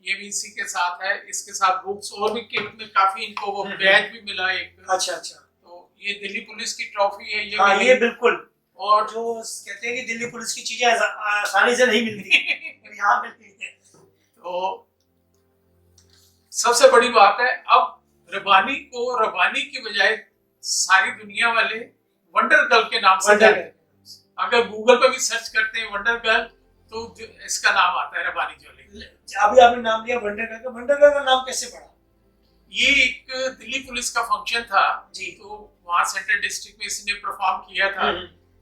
ये भी इसी के साथ है। इसके साथ बुक्स और भी किट में काफी इनको वो बैज भी मिला एक। अच्छा अच्छा। तो ये दिल्ली पुलिस की ट्रॉफी है, ये हाँ, मिली। ये बिल्कुल। और जो कहते हैं कि दिल्ली पुलिस की चीजें आसानी से नहीं मिलती और यहाँ मिलती है। तो सबसे बड़ी बात है, अब रबानी को रबानी की बजाय सारी दुनिया वाले वंडर गर्ल के नाम से जानते हैं। अगर गूगल पे भी सर्च करते हैं वंडर गर्ल, तो इसका नाम आता है रबानी जॉली। अभी आपने नाम लिया वंडर गर्ल का। वंडर गर्ल का नाम कैसे पड़ा? ये एक दिल्ली पुलिस का फंक्शन था जी। तो वहाँ सेंट्रल डिस्ट्रिक्ट में इसने परफॉर्म किया था।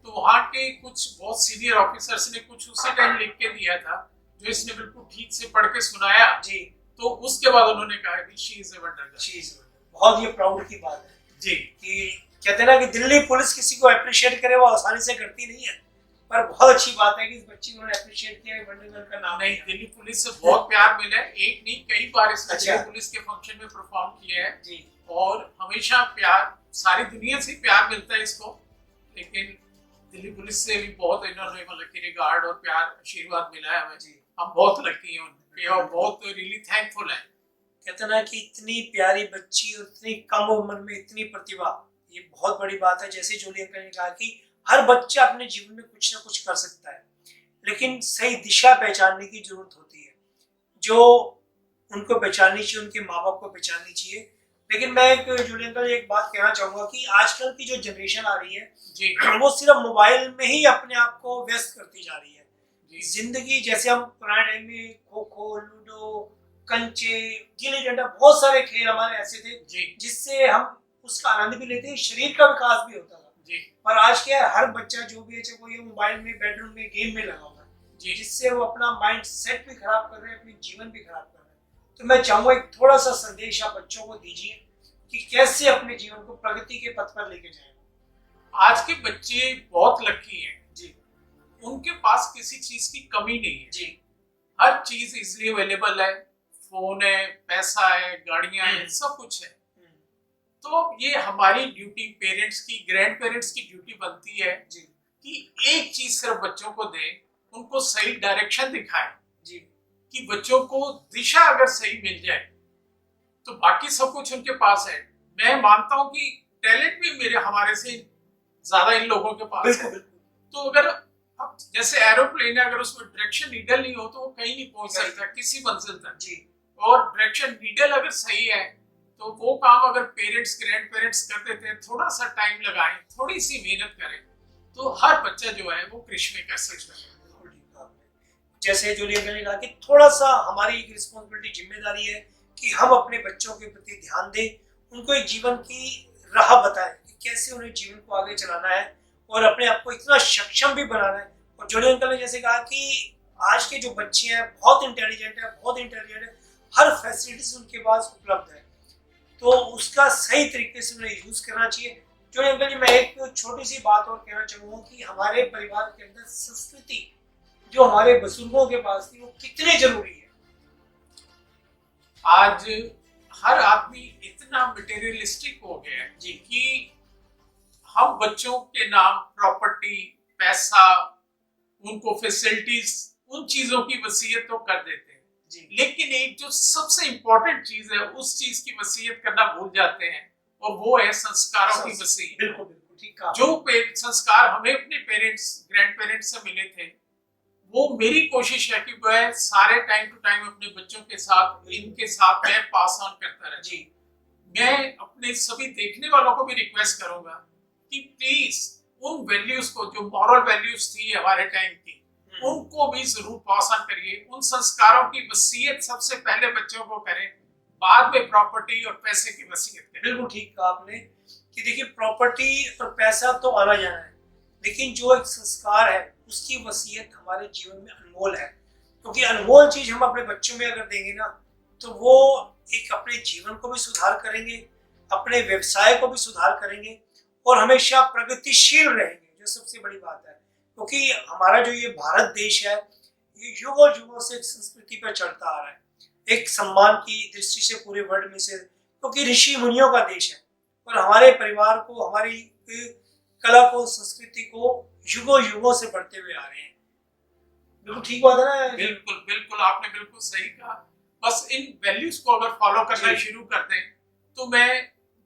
तो वहाँ के कुछ बहुत सीनियर ऑफिसर्स ने कुछ उसी टाइम लिख के दिया था, जो इसने बिल्कुल ठीक से पढ़ के सुनाया जी। तो उसके बाद उन्होंने कहा कि she is a wonder girl. बहुत ये प्राउड की बात है जी कि कहते हैं ना कि दिल्ली पुलिस किसी को अप्रिशिएट करे वो आसानी से करती नहीं है, पर बहुत अच्छी बात है कि इस बच्ची को अप्रिशिएट किया, वंडर गर्ल का नाम नहीं, दिल्ली पुलिस से बहुत प्यार मिला है। एक नहीं, कई बार इसने अच्छा। दिल्ली पुलिस के फंक्शन में परफॉर्म किया है जी। और हमेशा प्यार, सारी दुनिया से प्यार मिलता है इसको, लेकिन दिल्ली पुलिस से भी बहुत इन्होंने मतलब कि रिगार्ड और प्यार, आशीर्वाद मिला है हमें। जी। हम बहुत लकी हैं उनके और बहुत रियली थैंकफुल हैं। कहते हैं ना कि इतनी प्यारी बच्ची और इतनी कम उम्र में इतनी प्रतिभा, ये बहुत बड़ी बात है। जैसे जूली अंकल ने कहा कि हर बच्चा अपने जीवन में कुछ ना कुछ कर सकता है, लेकिन सही दिशा पहचानने की जरूरत होती है। जो उनको पहचाननी चाहिए, उनके माँ बाप को पहचाननी चाहिए। लेकिन मैं जूली अंकल एक बात कहना चाहूंगा कि आजकल की जो जनरेशन आ रही है जी वो सिर्फ मोबाइल में ही अपने आप को व्यस्त करती जा रही है। जी जिंदगी जैसे हम पुराने टाइम में खो खो, लूडो, कंचे, गिल्ली डंडा, बहुत सारे खेल हमारे ऐसे थे जी जिससे हम उसका आनंद भी लेते हैं, शरीर का विकास भी होता था। जी पर आज क्या है, हर बच्चा जो भी है, चाहे वो ये मोबाइल में, बेडरूम में, गेम में लगा हुआ है, जी जिससे वो अपना माइंड सेट भी खराब कर रहे हैं, अपने जीवन भी खराब कर रहे हैं। तो मैं चाहूंगा एक थोड़ा सा संदेश आप बच्चों को दीजिए कि कैसे अपने जीवन को प्रगति के पथ पर लेके जाएं। आज के बच्चे बहुत लकी हैं जी। उनके पास किसी चीज की कमी नहीं है जी। हर चीज इजिली अवेलेबल है, फोन है, पैसा है, गाड़ियां हैं, सब कुछ है। तो ये हमारी ड्यूटी, पेरेंट्स की, ग्रैंड पेरेंट्स की ड्यूटी बनती है जी कि एक चीज सिर्फ बच्चों को दे, उनको सही डायरेक्शन दिखाए जी कि बच्चों को दिशा अगर सही मिल जाए तो बाकी सब कुछ उनके पास है। मैं मानता हूं कि टैलेंट भी हमारे से ज्यादा इन लोगों के पास बिल्कुल है। बिल्कुल तो अगर अब जैसे एरोप्लेन है, अगर उसमें डायरेक्शन नीडल नहीं हो तो वो कहीं नहीं पहुंच कहीं सकता किसी मंजिल तक। जी और डायरेक्शन नीडल अगर सही है तो वो काम अगर पेरेंट्स, ग्रैंड पेरेंट्स कर देते हैं, थोड़ा सा टाइम लगाएं, थोड़ी सी मेहनत करें, तो हर बच्चा जो है वो कृषि में कर सकता है। बिल्कुल ठीक कहा आपने। जैसे जूलियन ने कहा कि थोड़ा सा हमारी एक रिस्पॉन्सिबिलिटी, जिम्मेदारी है कि हम अपने बच्चों के प्रति ध्यान दें, उनको एक जीवन की राह बताएं कि कैसे उन्हें जीवन को आगे चलाना है और अपने आप को इतना सक्षम भी बनाना है। और जूलियन अंकल ने जैसे कहा कि आज के जो बच्चे हैं बहुत इंटेलिजेंट है, हर फैसिलिटीज उनके पास उपलब्ध है, तो उसका सही तरीके से उन्हें यूज करना चाहिए। जूलियन अंकल जी, मैं एक छोटी सी बात और कहना चाहूँगा कि हमारे परिवार के अंदर संस्कृति जो हमारे बुजुर्गों के पास थी वो कितनी जरूरी है। आज हर आदमी इतना मटेरियलिस्टिक हो गया है जी कि हम बच्चों के नाम प्रॉपर्टी, पैसा, उनको फैसिलिटीज, उन चीजों की वसीयत तो कर देते हैं जी लेकिन एक जो सबसे इम्पोर्टेंट चीज है उस चीज की वसीयत करना भूल जाते हैं, और वो है संस्कारों की वसीयत। बिल्कुल बिल्कुल ठीक कहा। जो संस्कार हमें अपने पेरेंट्स, ग्रैंड पेरेंट्स से मिले थे, वो मेरी कोशिश है कि वह सारे टाइम टू टाइम अपने बच्चों के साथ, इनके साथ मैं पास ऑन करता रहा। जी मैं अपने सभी देखने वालों को भी रिक्वेस्ट करूंगा कि प्लीज उन वैल्यूज को, जो मॉरल वैल्यूज थी हमारे टाइम की, उनको भी जरूर पास ऑन करिए। उन संस्कारों की वसीयत सबसे पहले बच्चों को करें, बाद में प्रॉपर्टी और पैसे की वसीयत करें। बिल्कुल ठीक कहा आपने कि देखिए प्रॉपर्टी और पैसा तो आना जाना है, लेकिन जो एक संस्कार है उसकी वसीयत हमारे जीवन में अनमोल है। क्योंकि अनमोल चीज हम अपने बच्चों में अगर देंगे ना, तो वो एक अपने जीवन को भी सुधार करेंगे, अपने व्यवसाय को भी सुधार करेंगे और हमेशा प्रगतिशील रहेंगे, जो सबसे बड़ी बात है। क्योंकि हमारा जो ये भारत देश है, ये युगों युगों से एक संस्कृति पर चढ़ता आ रहा है, एक सम्मान की दृष्टि से पूरे वर्ल्ड में से, क्योंकि ऋषि मुनियों का देश है और हमारे परिवार को, हमारी कला को, संस्कृति को युगों युगों से बढ़ते हुए आ रहे हैं। बिल्कुल ठीक बात है ना? बिल्कुल बिल्कुल, आपने बिल्कुल सही कहा। बस इन वैल्यूज को अगर फॉलो करना शुरू कर दें तो मैं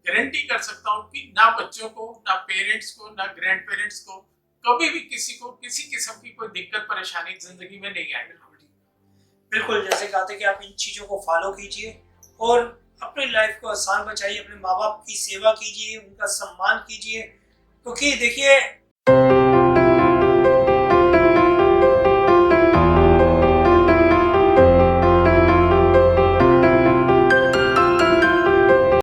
गारंटी कर सकता हूँ कि ना बच्चों को, ना पेरेंट्स को, ना ग्रैंड पेरेंट्स को कभी भी किसी को किसी किस्म की कोई दिक्कत परेशानी जिंदगी में नहीं आएगी। बिल्कुल, जैसे कहा था कि आप इन चीजों को फॉलो कीजिए और अपनी लाइफ को आसान बचाइए, अपने माँ बाप की सेवा कीजिए, उनका सम्मान कीजिए। क्योंकि देखिए